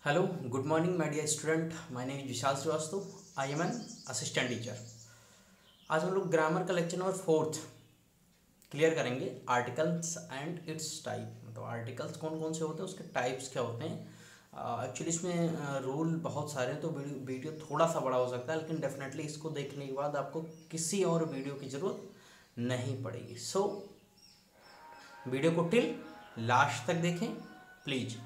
Hello, good morning, my dear student. My name is Vishal Srivastava. I am an assistant teacher. आज हम लोग grammar का lecture number 4 clear करेंगे. Articles and it's type, मतलब articles कौन कौन से होते हैं, उसके टाइप्स क्या होते हैं. एक्चुअली इसमें रूल बहुत सारे हैं तो वीडियो थोड़ा सा बड़ा हो सकता है, लेकिन डेफिनेटली इसको देखने के बाद आपको किसी और वीडियो की ज़रूरत नहीं पड़ेगी. सो वीडियो को टिल लास्ट तक देखें प्लीज़.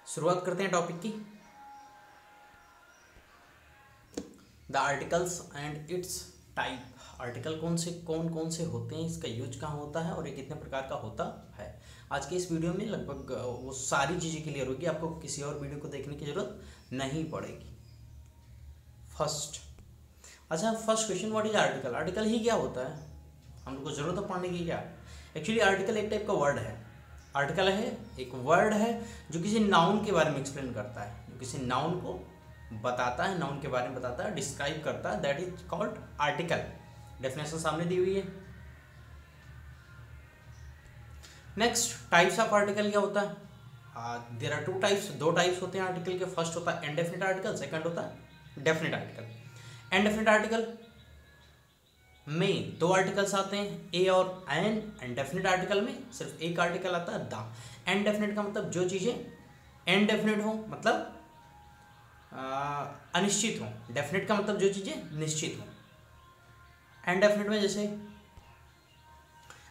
शुरुआत करते हैं टॉपिक की. The articles and it's type. Article कौन कौन से होते हैं, इसका यूज कहाँ होता है और ये कितने प्रकार का होता है. आज के इस वीडियो में लगभग वो सारी चीज़ें क्लियर होगी, आपको किसी और वीडियो को देखने की ज़रूरत नहीं पड़ेगी. First question, what is article. Article ही क्या होता है, हम लोग को ज़रूरत है पढ़ने की क्या. एक्चुअली आर्टिकल एक टाइप का वर्ड है. आर्टिकल है एक वर्ड है जो किसी नाउन के बारे में एक्सप्लेन करता है, जो किसी नाउन को बताता है, नाउन के बारे में बताता है, डिस्क्राइब करता है. That is called article. Definition सामने दी हुई है. नेक्स्ट, टाइप्स ऑफ आर्टिकल क्या होता है. देयर आर दो टाइप्स होते हैं आर्टिकल के. फर्स्ट होता है इनडेफिनिट आर्टिकल, सेकंड होता है डेफिनिट आर्टिकल. इनडेफिनिट आर्टिकल में दो आर्टिकल्स आते हैं, ए और एन. एंड डेफिनेट आर्टिकल में सिर्फ एक आर्टिकल आता है, द. इनडेफिनेट का मतलब जो चीज़ें इनडेफिनेट हो, मतलब अनिश्चित हो. डेफिनेट का मतलब जो चीज़ें निश्चित हो. इनडेफिनेट में जैसे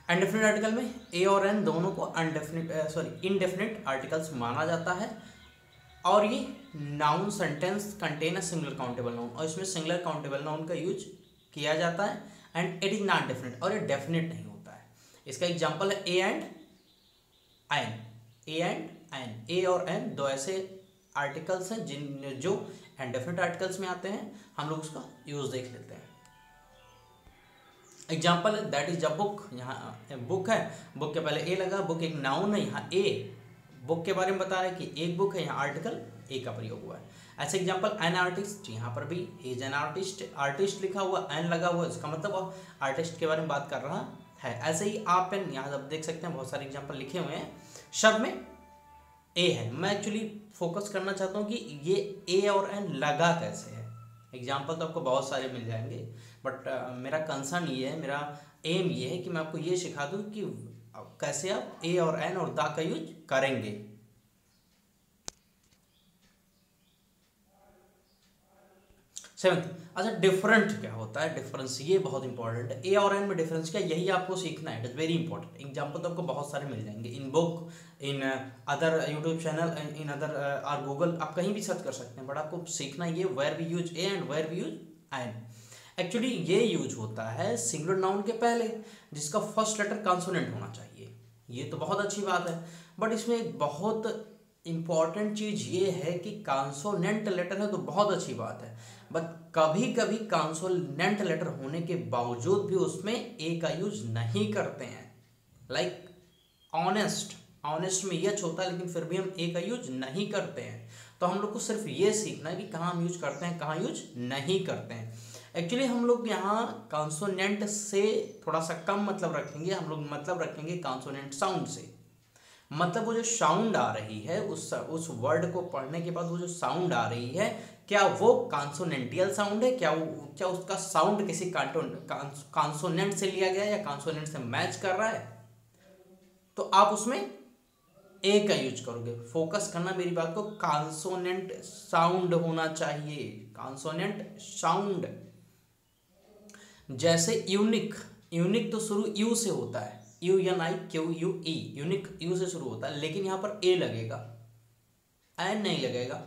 इनडेफिनेट आर्टिकल में ए और एन दोनों को इनडेफिनेट आर्टिकल्स माना जाता है. और ये noun sentence contain a singular countable noun, और इसमें सिंगुलर काउंटेबल नाउन का यूज किया जाता है. And it is not definite, और ये डेफिनेट नहीं होता है. इसका एग्जांपल है a and an. A and an, a और एन दो ऐसे आर्टिकल्स हैं जो इनडेफिनेट आर्टिकल्स में आते हैं. हम लोग उसका यूज देख लेते हैं. एग्जाम्पल है दैट इज अ बुक. यहाँ बुक है, बुक के पहले ए लगा, बुक एक नाउन है, यहाँ ए बुक के बारे में बता रहा है कि एक बुक है, यहाँ आर्टिकल ए का प्रयोग हुआ है. ऐसे एग्जांपल एन आर्टिस्ट, यहाँ पर भी इज एन आर्टिस्ट, आर्टिस्ट लिखा हुआ, एन लगा हुआ, इसका मतलब आर्टिस्ट के बारे में बात कर रहा है. ऐसे ही आप एन, यहाँ आप देख सकते हैं बहुत सारे एग्जांपल लिखे हुए हैं. शब्द में ए है. मैं एक्चुअली फोकस करना चाहता हूँ कि ये ए और एन लगा कैसे है. एग्जाम्पल तो आपको बहुत सारे मिल जाएंगे, बट मेरा कंसर्न ये है, मेरा एम ये है कि मैं आपको ये सिखा दूँ कि कैसे आप ए और एन और द का यूज करेंगे. सेवंथ, अच्छा डिफरेंट क्या होता है, डिफरेंस, ये बहुत इंपॉर्टेंट है. ए और एन में डिफरेंस क्या, यही आपको सीखना है. It is very important. Example तो आपको बहुत सारे मिल जाएंगे in book, in other YouTube channel, in other और गूगल, आप कहीं भी सर्च कर सकते हैं. बट आपको सीखना ये where we use a and where we use an. Actually ये यूज होता है सिंगुलर नाउन के पहले, जिसका फर्स्ट लेटर कॉन्सोनेंट होना चाहिए. ये तो बहुत अच्छी बात है, बट इसमें एक बहुत इंपॉर्टेंट चीज़ ये है कि कॉन्सोनेंट लेटर है तो बहुत अच्छी बात है, बट कभी कभी कॉन्सोनेंट लेटर होने के बावजूद भी उसमें ए का यूज नहीं करते हैं. लाइक ऑनेस्ट में एच होता है, लेकिन फिर भी हम ए का यूज नहीं करते हैं. तो हम लोग को सिर्फ ये सीखना है कि कहाँ हम यूज करते हैं, कहाँ यूज नहीं करते हैं. एक्चुअली हम लोग यहाँ कॉन्सोनेंट से थोड़ा सा कम मतलब रखेंगे. हम लोग मतलब रखेंगे कॉन्सोनेंट साउंड से. मतलब वो जो साउंड आ रही है, उस वर्ड को पढ़ने के बाद वो जो साउंड आ रही है, क्या वो कॉन्सोनेंटियल साउंड है, क्या उसका साउंड किसी कॉन्सोनेंट से लिया गया या कॉन्सोनेंट से मैच कर रहा है, तो आप उसमें ए का यूज करोगे. फोकस करना मेरी बात को, कॉन्सोनेंट साउंड होना चाहिए, कॉन्सोनेंट साउंड. जैसे यूनिक तो शुरू यू से होता है, UNIQUE, यूनिक यू से शुरू होता है, लेकिन यहाँ पर ए लगेगा, एन नहीं लगेगा.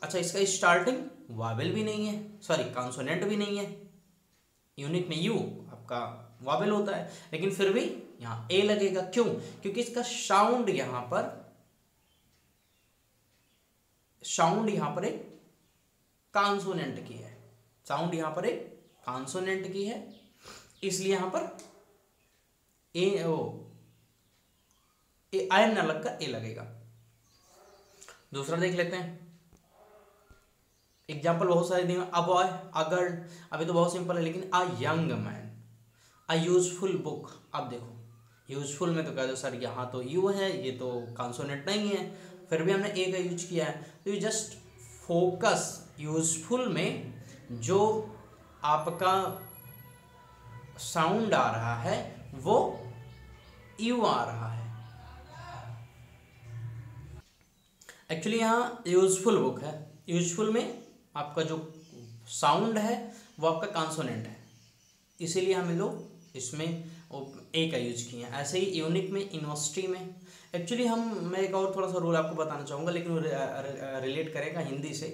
अच्छा, इसका स्टार्टिंग वावेल भी नहीं है, सॉरी कॉन्सोनेंट भी नहीं है. यूनिक में यू आपका वावेल होता है, लेकिन फिर भी यहाँ ए लगेगा. क्यों? क्योंकि इसका साउंड यहाँ पर एक कॉन्सोनेंट की है. साउंड यहाँ पर एक कॉन्सोनेंट की है, इसलिए यहाँ पर आयन न लगकर ए लगेगा. दूसरा देख लेते हैं. एग्जाम्पल बहुत सारे दिए. अ बॉय, अ गर्ल, अभी तो बहुत सिंपल है, लेकिन a young man, a useful book. अब देखो यूजफुल में तो कह दो सर यहाँ तो यू है, ये तो कॉन्सोनेंट नहीं है, फिर भी हमने ए का यूज किया है। तो यू जस्ट फोकस, यूजफुल में जो आपका साउंड आ रहा है वो यू आ रहा है। एक्चुअली यहाँ यूजफुल बुक है, यूजफुल में आपका जो साउंड है वो आपका कॉन्सोनेंट है, इसीलिए हम लोग इसमें ए का यूज किए हैं। ऐसे ही यूनिक में, यूनिवर्सिटी में एक्चुअली मैं एक और थोड़ा सा रूल आपको बताना चाहूँगा, लेकिन वो रिलेट करेगा हिंदी से।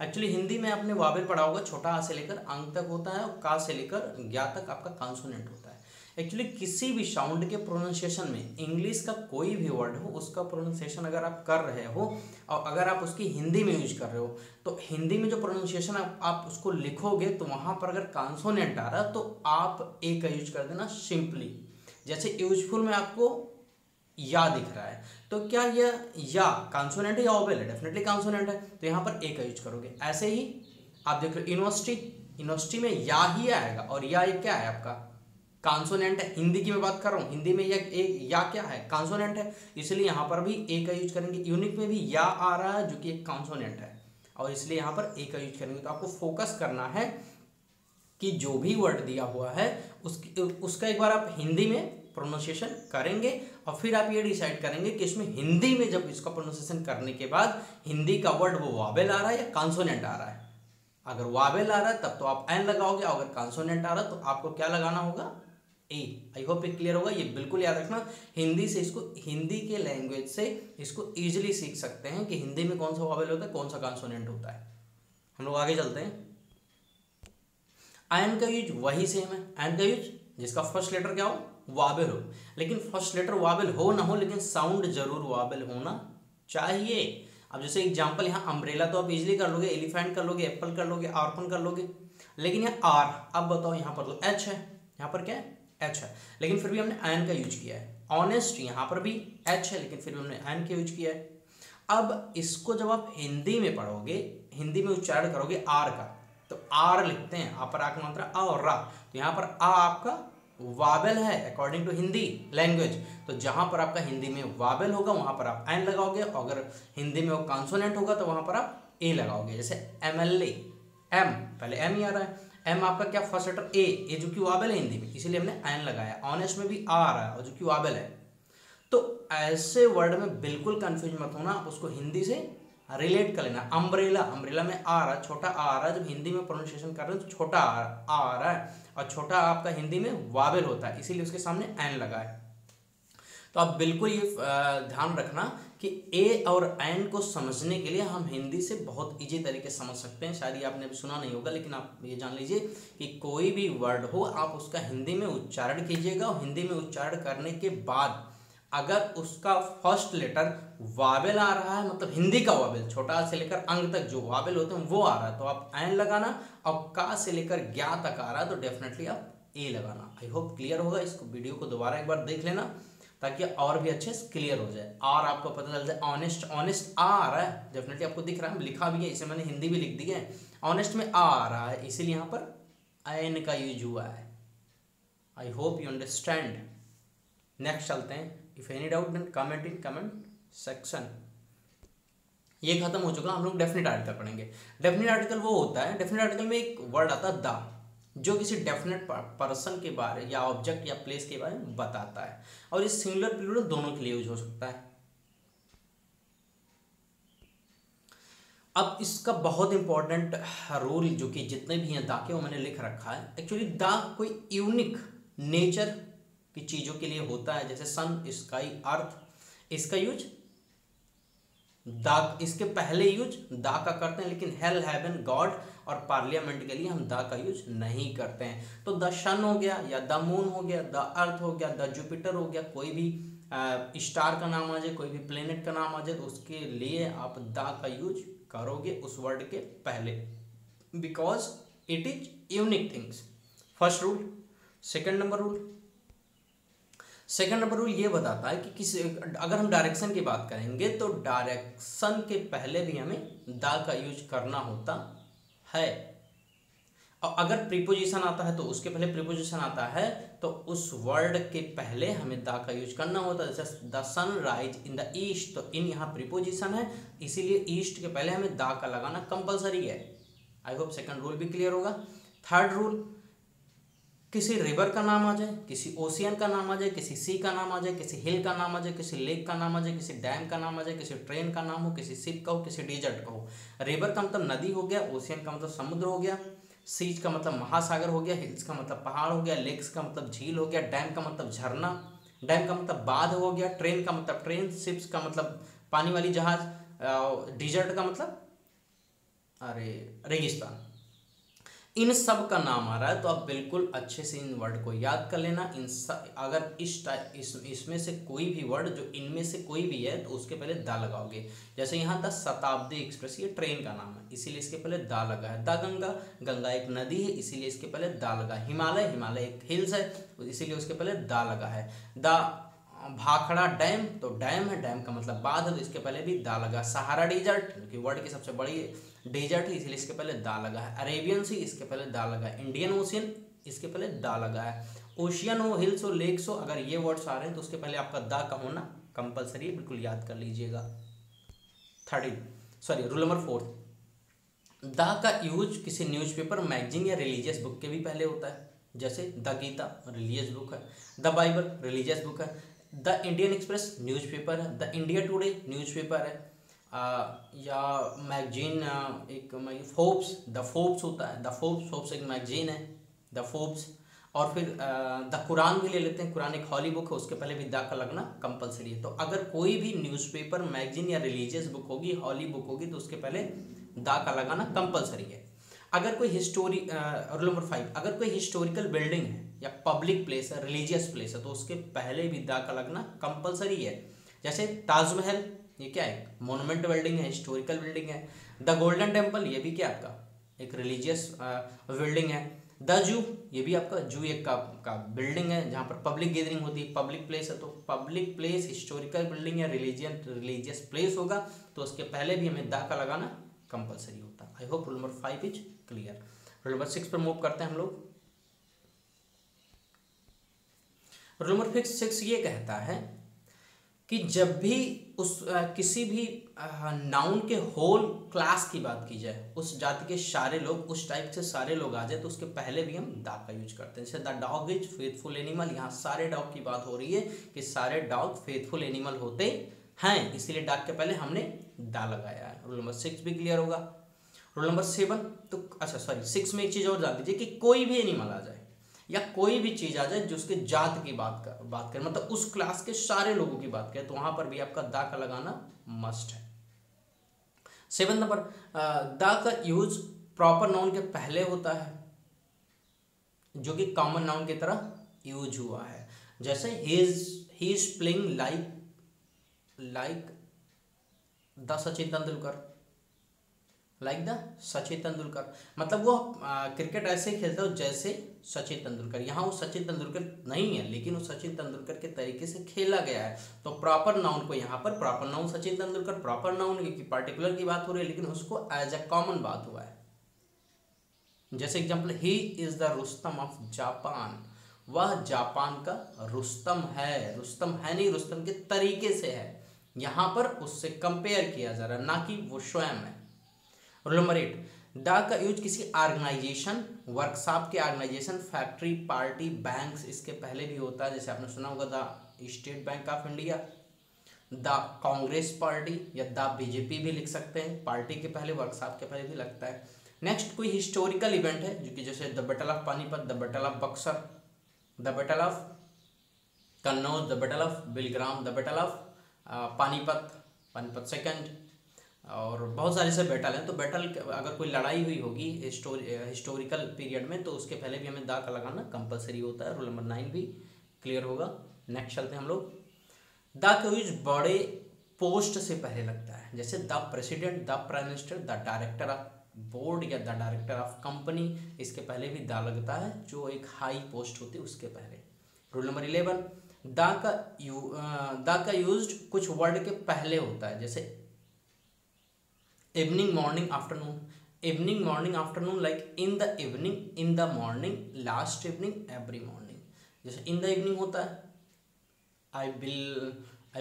एक्चुअली हिंदी में आपने वावेल पढ़ा होगा, छोटा आ से लेकर अंग तक होता है और का से लेकर ज्ञा तक आपका कॉन्सोनेंट होता है। एक्चुअली किसी भी साउंड के प्रोनाउंसिएशन में इंग्लिश का कोई भी वर्ड हो उसका प्रोनाउंसिएशन अगर आप कर रहे हो और अगर आप उसकी हिंदी में यूज कर रहे हो तो हिंदी में जो प्रोनाउंसिएशन आप उसको लिखोगे तो वहाँ पर अगर कॉन्सोनेंट आ रहा तो आप ए का यूज कर देना सिंपली। जैसे यूजफुल में आपको या दिख रहा है तो क्या यह या कॉन्सोनेंट है या ओवेल है? डेफिनेटली कॉन्सोनेंट है, तो यहाँ पर ए का यूज करोगे। ऐसे ही आप देख रहे हो यूनिवर्सिटी, यूनिवर्सिटी में या ही आएगा और या एक क्या है आपका कॉन्सोनेंट है। हिंदी की मैं बात कर रहा हूँ, हिंदी में या क्या है कॉन्सोनेंट है, इसलिए यहाँ पर भी ए का यूज करेंगे। यूनिक में भी या आ रहा है जो कि एक कॉन्सोनेंट है और इसलिए यहाँ पर ए का यूज करेंगे। तो आपको फोकस करना है कि जो भी वर्ड दिया हुआ है उसका एक बार आप हिंदी में प्रोनाउंसिएशन करेंगे और फिर आप ये डिसाइड करेंगे कि इसमें हिंदी में जब इसका प्रोनाउंसिएशन करने के बाद हिंदी का वर्ड वो वावेल आ रहा है या कॉन्सोनेंट आ रहा है। अगर वावेल आ रहा है तब तो आप एन लगाओगे, अगर कॉन्सोनेंट आ रहा है तो आपको क्या लगाना होगा? ए। आई होप ये क्लियर होगा। ये बिल्कुल याद रखना, हिंदी से इसको, हिंदी के लैंग्वेज से इसको इजीली सीख सकते हैं कि हिंदी में कौन सा वावेल होता है, कौन सा कॉन्सोनेंट होता है। हम लोग आगे चलते हैं। एन का यूज वही सेम है, एन का यूज जिसका फर्स्ट लेटर क्या हो, वावेल हो, लेकिन फर्स्ट लेटर वावेल हो ना हो लेकिन साउंड जरूर वावेल होना चाहिए। अब जैसे एग्जांपल यहाँ अम्ब्रेला तो आप इजीली कर लोगे, एलिफेंट कर लोगे, एप्पल कर लोगे, आर्पन कर लोगे, लेकिन यहाँ आर, अब बताओ यहाँ पर तो एच है, यहाँ पर क्या है एच है, लेकिन फिर भी हमने एन का यूज किया है। ऑनेस्ट यहाँ पर भी एच है लेकिन फिर भी हमने एन का यूज किया है। अब इसको जब आप हिंदी में पढ़ोगे, हिंदी में उच्चारण करोगे आर का, तो आर लिखते हैं, आ पर आ की मात्रा आ और रा, तो यहाँ पर आ आपका वावेल है अकॉर्डिंग टू हिंदी लैंग्वेज। तो जहां पर आपका हिंदी में वावेल होगा वहां पर आप एन लगाओगे, अगर हिंदी में वो कॉन्सोनेंट होगा तो वहां पर आप ए लगाओगे। जैसे MLA, एम पहले एम ही आ रहा है, एम आपका क्या फर्स्ट लेटर ए जो कि वावेल है हिंदी में, इसीलिए हमने एन लगाया। ऑनेस्ट में भी आ रहा है और जो कि वावेल है। तो ऐसे वर्ड में बिल्कुल कंफ्यूज मत होना, आप उसको हिंदी से रिलेट कर लेना। अम्ब्रेला, अम्ब्रेला में आ रहा है, छोटा आ रहा है, जब हिंदी में प्रोनाउंसिएशन कर रहे हैं तो छोटा आ रहा है और छोटा आपका हिंदी में वावेल होता है, इसीलिए उसके सामने एन लगा है। तो आप बिल्कुल ये ध्यान रखना कि ए और एन को समझने के लिए हम हिंदी से बहुत इजी तरीके से समझ सकते हैं। शायद ये आपने अभी सुना नहीं होगा, लेकिन आप ये जान लीजिए कि कोई भी वर्ड हो आप उसका हिंदी में उच्चारण कीजिएगा और हिंदी में उच्चारण करने के बाद अगर उसका फर्स्ट लेटर वावेल आ रहा है, मतलब हिंदी का वावेल छोटा से लेकर अंग तक जो वावेल होते हैं वो आ रहा है, तो आप एन लगाना, और का से लेकर ज्ञा तक आ रहा है तो डेफिनेटली आप ए लगाना। आई होप क्लियर होगा। इसको वीडियो को दोबारा एक बार देख लेना ताकि और भी अच्छे से क्लियर हो जाए और आपको पता चल जाए। ऑनेस्ट, ऑनेस्ट आ रहा है, डेफिनेटली आपको दिख रहा है, लिखा भी है, इसे मैंने हिंदी भी लिख दी है। ऑनेस्ट में आ रहा है, इसीलिए यहाँ पर एन का यूज हुआ है। I hope you understand. Next चलते हैं। If any doubt then comment in comment section. ये खत्म हो चुका, हम लोग डेफिनेट आर्टिकल पढ़ेंगे। डेफिनेट आर्टिकल वो होता है, डेफिनेट आर्टिकल में एक वर्ड आता है द, जो किसी डेफिनेट पर्सन के बारे या ऑब्जेक्ट या प्लेस के बारे में बताता है, और इस सिंगुलर प्लूरल दोनों के लिए यूज हो सकता है। अब इसका बहुत इंपॉर्टेंट रूल जो कि जितने भी हैं दा के वो मैंने लिख रखा है। एक्चुअली दा कोई यूनिक नेचर की चीजों के लिए होता है, जैसे सन, स्काई, अर्थ, इसका यूज दा, इसके पहले यूज दा का करते हैं, लेकिन हेल, हेवन, गॉड और पार्लियामेंट के लिए हम दा का यूज नहीं करते हैं। तो द सन हो गया या द मून हो गया, द अर्थ हो गया, द जुपिटर हो गया, कोई भी स्टार का नाम आ जाए, कोई भी प्लेनेट का नाम आ जाए तो उसके लिए आप दा का यूज करोगे उस वर्ड के पहले, because it is unique things. First rule. Second number rule, second number rule ये बताता है कि किसी, अगर हम डायरेक्शन की बात करेंगे तो डायरेक्शन के पहले भी हमें दा का यूज करना होता है। और अगर प्रीपोजिशन आता है तो उसके पहले प्रीपोजिशन आता है तो उस वर्ड के पहले हमें दा का यूज करना होता है। जैसे the sun rise in the east, तो इन यहाँ प्रीपोजिशन है, इसीलिए ईस्ट के पहले हमें दा का लगाना कंपलसरी है। आई होप सेकंड रूल भी क्लियर होगा। थर्ड रूल, किसी रिवर का नाम आ जाए, किसी ओशियन का नाम आ जाए, किसी सी का नाम आ जाए, किसी हिल का नाम आ जाए, किसी लेक का नाम आ जाए, किसी डैम का नाम आ जाए, किसी ट्रेन का नाम हो, किसी शिप का हो, किसी डेजर्ट का हो। रिवर का मतलब नदी हो गया, ओशियन का मतलब समुद्र हो गया, सीज का मतलब महासागर हो गया, हिल्स का मतलब पहाड़ हो गया, लेक्स का मतलब झील हो गया, डैम का मतलब झरना, डैम का मतलब बांध हो गया, ट्रेन का मतलब ट्रेन, शिप्स का मतलब पानी वाली जहाज, डेजर्ट का मतलब अरे रेगिस्तान। इन सब का नाम आ रहा है तो आप बिल्कुल अच्छे से इन वर्ड को याद कर लेना। अगर इसमें से कोई भी वर्ड जो इनमें से कोई भी है तो उसके पहले दा लगाओगे। जैसे यहाँ द शताब्दी एक्सप्रेस, ये ट्रेन का नाम है इसीलिए इसके पहले दा लगा है। द गंगा, गंगा एक नदी है इसीलिए इसके पहले दा लगा है। हिमालय, हिमालय एक हिल्स है इसीलिए उसके पहले दा लगा है। द भाखड़ा डैम, तो डैम है, डैम का मतलब बांध है तो इसके पहले भी दा लगा। सहारा डेजर्ट, क्योंकि वर्ल्ड की सबसे बड़ी डेजर्ट है इसलिए इसके पहले दा लगा है। अरेबियन सी, इसके पहले दा लगा है। इंडियन ओशियन, इसके पहले दा लगा है। ओशियन हो, हिल्स हो, लेक्स हो, अगर ये वर्ड्स आ रहे हैं तो उसके पहले आपका दा का होना कंपलसरी है, बिल्कुल याद कर लीजिएगा। रूल नंबर 4, दा का यूज किसी न्यूज़पेपर, मैगजीन या रिलीजियस बुक के भी पहले होता है। जैसे द गीता रिलीजियस बुक है, द बाइबल रिलीजियस बुक है, द इंडियन एक्सप्रेस न्यूज़पेपर है, द इंडिया टुडे न्यूज़पेपर है, या मैगजीन एक फोर्ब्स, द फोर्ब्स होता है, द फोर्ब्स एक मैगजीन है, द फोर्ब्स। और फिर द कुरान भी ले लेते हैं, कुरान एक हॉली बुक है उसके पहले भी दा का लगना कंपलसरी है। तो अगर कोई भी न्यूज़पेपर, मैगजीन या रिलीजियस बुक होगी, हॉली बुक होगी तो उसके पहले दा का लगाना कंपलसरी है। अगर कोई रूल नंबर 5, अगर कोई हिस्टोरिकल बिल्डिंग है या पब्लिक प्लेस है, रिलीजियस प्लेस है तो उसके पहले भी दा का लगना कंपलसरी है। जैसे ताजमहल, ये क्या है, मोनूमेंट बिल्डिंग है, हिस्टोरिकल बिल्डिंग है। द गोल्डन टेम्पल, ये भी क्या आपका एक रिलीजियस बिल्डिंग है। द जू, ये भी आपका जू एक का बिल्डिंग है जहाँ पर पब्लिक गैदरिंग होती है, पब्लिक प्लेस है। तो पब्लिक प्लेस, हिस्टोरिकल बिल्डिंग या रिलीजियस प्लेस होगा तो उसके पहले भी हमें दा का लगाना कंपलसरी होता है। I hope rule number 5 is clear. Rule number 6 पर मूव करते हैं हम लोग। रूल नंबर 6 ये कहता है कि जब भी किसी भी नाउन के होल क्लास की बात की जाए, उस जाति के सारे लोग, उस टाइप से सारे लोग आ जाए तो उसके पहले भी हम दा का यूज करते हैं। जैसे the dog is faithful animal, यहाँ सारे डॉग की बात हो रही है कि सारे डॉग फेथफुल एनिमल होते हैं, इसीलिए डॉग के पहले हमने दा लगाया है। रूल नंबर 6 भी क्लियर होगा। रूल नंबर 7, तो 6 में एक चीज़ और जान दीजिए कि कोई भी एनिमल आ जाए या कोई भी चीज आ जाए जो उसके जात की बात करें, मतलब उस क्लास के सारे लोगों की बात करें तो वहां पर भी आपका दा का लगाना मस्ट है। 7 नंबर, दा का यूज प्रॉपर नाउन के पहले होता है जो कि कॉमन नाउन की तरह यूज हुआ है। जैसे he is playing like the Sachin Tendulkar, Sachin Tendulkar, मतलब वो क्रिकेट ऐसे खेलता है जैसे सचिन तेंदुलकर। यहाँ वो सचिन तेंदुलकर नहीं है लेकिन वो सचिन तेंदुलकर के तरीके से खेला गया है। तो प्रॉपर नाउन को यहाँ पर, proper noun Sachin Tendulkar, proper noun क्योंकि पार्टिकुलर की बात हो रही है लेकिन उसको एज ए कॉमन बात हुआ है। जैसे example, he is the Rustam of Japan, वह जापान का रुस्तम है। रुस्तम है नहीं, रुस्तम के तरीके से है, यहाँ पर उससे कंपेयर किया जा रहा है, ना कि वो स्वयं है। रूल नंबर 8, दा का यूज किसी ऑर्गेनाइजेशन, वर्कशॉप के ऑर्गेनाइजेशन, फैक्ट्री, पार्टी, बैंक्स, इसके पहले भी होता है। जैसे आपने सुना होगा the state bank of India, the Congress party या द बीजेपी भी लिख सकते हैं, पार्टी के पहले, वर्कशॉप के पहले भी लगता है। नेक्स्ट, कोई हिस्टोरिकल इवेंट है जो कि जैसे the battle of Panipat, the battle of Buxar, the battle of Kannauj, the battle of Bilgram, the battle of Panipat second, और बहुत सारे से बैटल हैं। तो बैटल अगर कोई लड़ाई हुई होगी हिस्टोरिकल पीरियड में तो उसके पहले भी हमें दा का लगाना कंपलसरी होता है। रूल नंबर 9 भी क्लियर होगा। नेक्स्ट चलते हैं हम लोग। दा का यूज बड़े पोस्ट से पहले लगता है, जैसे the president, the prime minister, the director of board या द डायरेक्टर ऑफ कंपनी, इसके पहले भी दा लगता है जो एक हाई पोस्ट होती है उसके पहले। रूल नंबर 11, दा का यूज कुछ वर्ड के पहले होता है, जैसे evening, morning, afternoon, evening, morning, afternoon, like in the evening, in the morning, last evening, every morning. जैसे इन द इवनिंग होता है I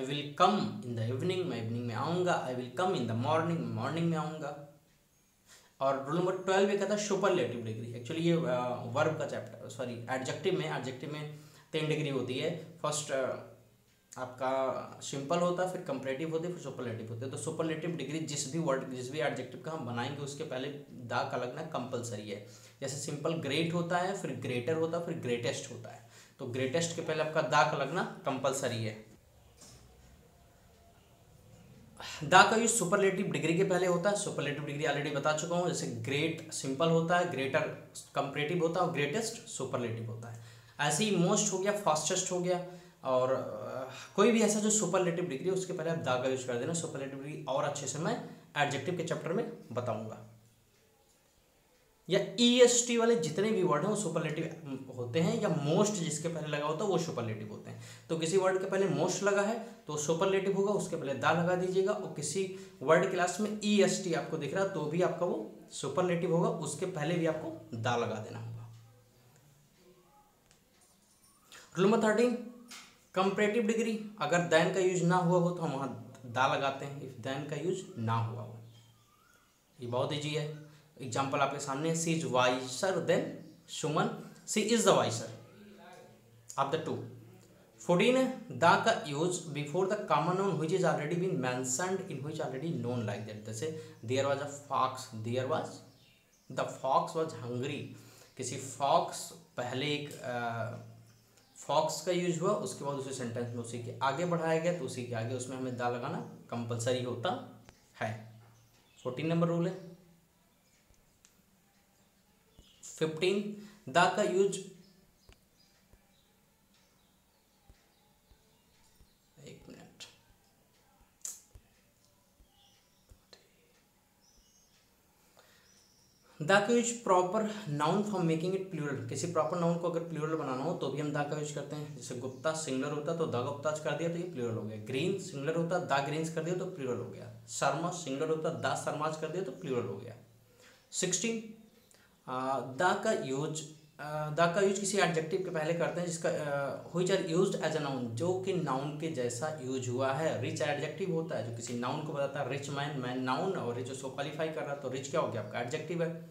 will come in the evening, मैं इवनिंग में आऊँगा। I will come in the morning, morning में आऊँगा। और rule number 12 ये कहता है सुपरलेटिव डिग्री। एक्चुअली ये वर्ब का चैप्टर, सॉरी एडजेक्टिव में 3 डिग्री होती है। फर्स्ट आपका सिंपल होता है, फिर कंपैरेटिव होती है, फिर सुपरलेटिव होती है। तो सुपरलेटिव डिग्री जिस भी एडजेक्टिव का हम बनाएंगे उसके पहले दा का लगना कंपलसरी है। जैसे सिंपल ग्रेट होता है, फिर ग्रेटर होता है, फिर ग्रेटेस्ट होता है। तो ग्रेटेस्ट के पहले आपका दा का लगना कंपलसरी है। दा का यूज सुपरलेटिव डिग्री के पहले होता है। सुपरलेटिव डिग्री ऑलरेडी बता चुका हूँ। जैसे ग्रेट सिंपल होता है, ग्रेटर कंपैरेटिव होता है और ग्रेटेस्ट सुपरलेटिव होता है। ऐसे ही मोस्ट हो गया, फास्टेस्ट हो गया, और कोई भी ऐसा जो सुपरलेटिव डिग्री उसके पहले आप दा का यूज कर देना। सुपरलेटिव डिग्री और अच्छे से मैं एडजेक्टिव के चैप्टर में बताऊंगा। या ईएसटी वाले जितने भी वर्ड हैं वो सुपरलेटिव होते हैं, या मोस्ट जिसके पहले लगा होता है वो सुपरलेटिव होते हैं। तो किसी वर्ड के पहले मोस्ट लगा है तो सुपरलेटिव होगा, उसके पहले दा लगा दीजिएगा। और किसी वर्ड के लास्ट में ईएसटी आपको दिख रहा है तो भी आपका वो सुपरलेटिव होगा, उसके पहले भी आपको दा लगा देना होगा। Rule number 13, comparative degree. अगर देन का यूज ना हुआ हो तो हम वहाँ दा लगाते हैं, इफ देन का यूज ना हुआ हो। ये बहुत ईजी है। एग्जाम्पल आपके सामने, she is wiser than Suman, she is the wiser of the two. 14, the का use before the common noun which is already been mentioned in which already known like that. जैसे there was a fox, there was the fox was hungry. किसी fox पहले एक fox का use हुआ, उसके बाद उसी सेंटेंस में उसी के आगे बढ़ाया गया तो उसी के आगे उसमें हमें दा लगाना कंपलसरी होता है। 14 नंबर रूल है। 15, दा का यूज, एक मिनट, दा का use proper noun for making it plural. किसी प्रॉपर नाउन को अगर प्लूरल बनाना हो तो भी हम दा का यूज करते हैं। जैसे गुप्ता सिंगुलर होता तो दा गुप्ताज कर दिया तो ये प्लूरल हो गया। ग्रीन सिंगुलर होता दा ग्रीन्स कर दिया तो प्लूरल हो गया। शर्मा सिंगुलर होता दा शर्माज कर दिया तो प्लूरल हो गया। 16, दा का यूज किसी एडजेक्टिव के पहले करते हैं जिसका which are used as a noun, जो कि नाउन के जैसा यूज हुआ है। रिच एडजेक्टिव होता है जो किसी नाउन को बताता है, रिच मैन, मैन नाउन, और रिच उसको क्वालिफाई कर रहा है तो रिच क्या हो गया आपका एडजेक्टिव है।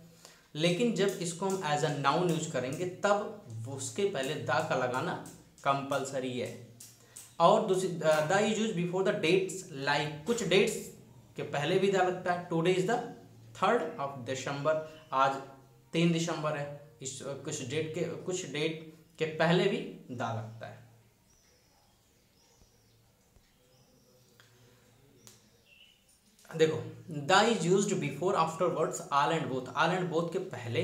लेकिन जब इसको हम एज अ नाउन यूज करेंगे तब उसके पहले दा का लगाना कंपलसरी है। और दूसरी, the is use before the dates, like कुछ डेट्स के पहले भी दा लगता है। Today is the 3rd of December, आज 3 दिसंबर है। इस कुछ डेट के पहले भी दा लगता है। देखो, दा is used before, after words, all and both. All and both के पहले,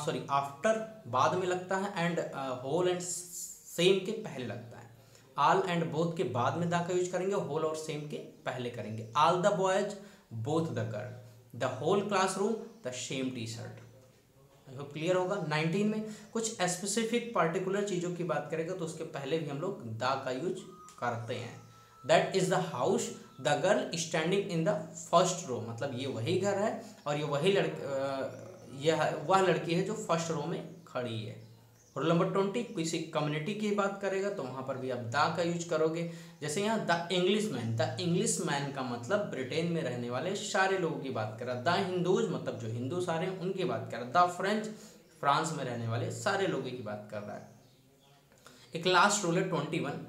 सॉरी आफ्टर बाद में लगता है, एंड होल एंड सेम के पहले लगता है। ऑल एंड बोथ के बाद में दा का यूज करेंगे, होल और सेम के पहले करेंगे। All the boys, both the girl, the whole classroom, the same T shirt. Clear होगा। 19 में कुछ स्पेसिफिक पार्टिकुलर चीज़ों की बात करेगा तो उसके पहले भी हम लोग दा का यूज करते हैं। That is the house, the girl standing in the first row, मतलब ये वही घर है और ये वही वह लड़की है जो फर्स्ट रो में खड़ी है। रूल नंबर 20, किसी कम्युनिटी की बात करेगा तो वहाँ पर भी आप दा का यूज करोगे। जैसे यहाँ द इंग्लिशमैन, द इंग्लिशमैन का मतलब ब्रिटेन में रहने वाले सारे लोगों की बात कर रहा है। द हिंदूज मतलब जो हिंदू सारे हैं उनकी बात कर रहा है। द फ्रेंच, फ्रांस में रहने वाले सारे लोगों की बात कर रहा है। एक लास्ट रूल है 21,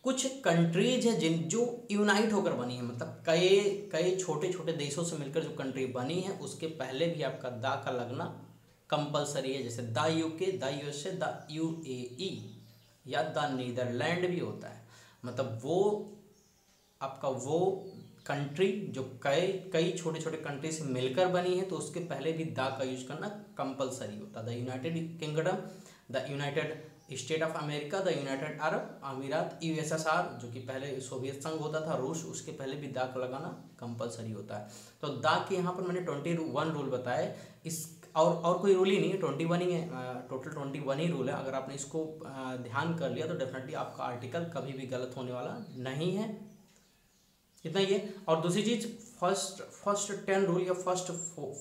कुछ कंट्रीज है जो यूनाइट होकर बनी है, मतलब कई छोटे छोटे देशों से मिलकर जो कंट्री बनी है उसके पहले भी आपका दा का लगना कंपलसरी है। जैसे the UK, the USA, the UAE, या द नीदरलैंड भी होता है। मतलब वो आपका वो कंट्री जो कई छोटे छोटे कंट्री से मिलकर बनी है तो उसके पहले भी दा का यूज करना कंपलसरी होता है। The United kingdom, the United state of America, the United Arab अमीरात, यूएसएसआर जो कि पहले सोवियत संघ होता था, रूस, उसके पहले भी दा का लगाना कंपलसरी होता है। तो दा के यहाँ पर मैंने 21 रूल बताए। इस और कोई रूल ही नहीं है, 21 ही है, टोटल 21 ही रूल है। अगर आपने इसको ध्यान कर लिया तो डेफिनेटली आपका आर्टिकल कभी भी गलत होने वाला नहीं है। इतना ही है। और दूसरी चीज़, फर्स्ट 10 रूल या फर्स्ट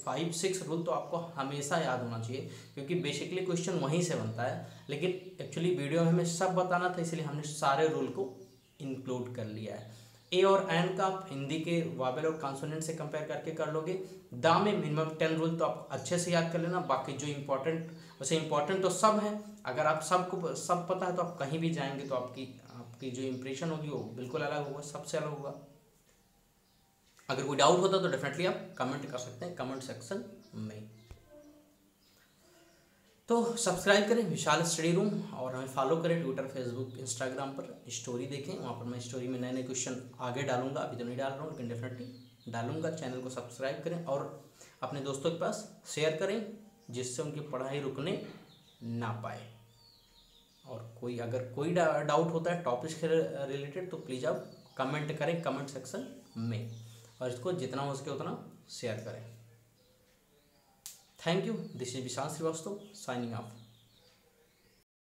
5-6 रूल तो आपको हमेशा याद होना चाहिए, क्योंकि बेसिकली क्वेश्चन वहीं से बनता है। लेकिन एक्चुअली वीडियो में हमें सब बताना था, इसलिए हमने सारे रूल को इंक्लूड कर लिया है। ए और एन का आप हिंदी के वावेल और कॉन्सोनेंट से कंपेयर करके कर लोगे। द में मिनिमम 10 रूल तो आप अच्छे से याद कर लेना। बाकी जो इम्पोर्टेंट, वैसे इम्पोर्टेंट तो सब हैं, अगर आप सबको सब पता है तो आप कहीं भी जाएंगे तो आपकी जो इम्प्रेशन होगी वो बिल्कुल अलग होगा, सबसे अलग होगा। अगर कोई डाउट होता तो डेफिनेटली आप कमेंट कर सकते हैं कमेंट सेक्शन में। तो सब्सक्राइब करें विशाल स्टडी रूम, और हमें फॉलो करें ट्विटर, फेसबुक, इंस्टाग्राम पर। स्टोरी देखें, वहाँ पर मैं स्टोरी में नए नए क्वेश्चन आगे डालूंगा, अभी तो नहीं डाल रहा हूँ लेकिन डेफिनेटली डालूंगा। चैनल को सब्सक्राइब करें और अपने दोस्तों के पास शेयर करें, जिससे उनकी पढ़ाई रुकने ना पाए। और अगर कोई डाउट होता है टॉपिक से रिलेटेड तो प्लीज़ आप कमेंट करें कमेंट सेक्शन में, और इसको जितना हो सके उतना शेयर करें। Thank you. This is Vishal Shrivastava signing of.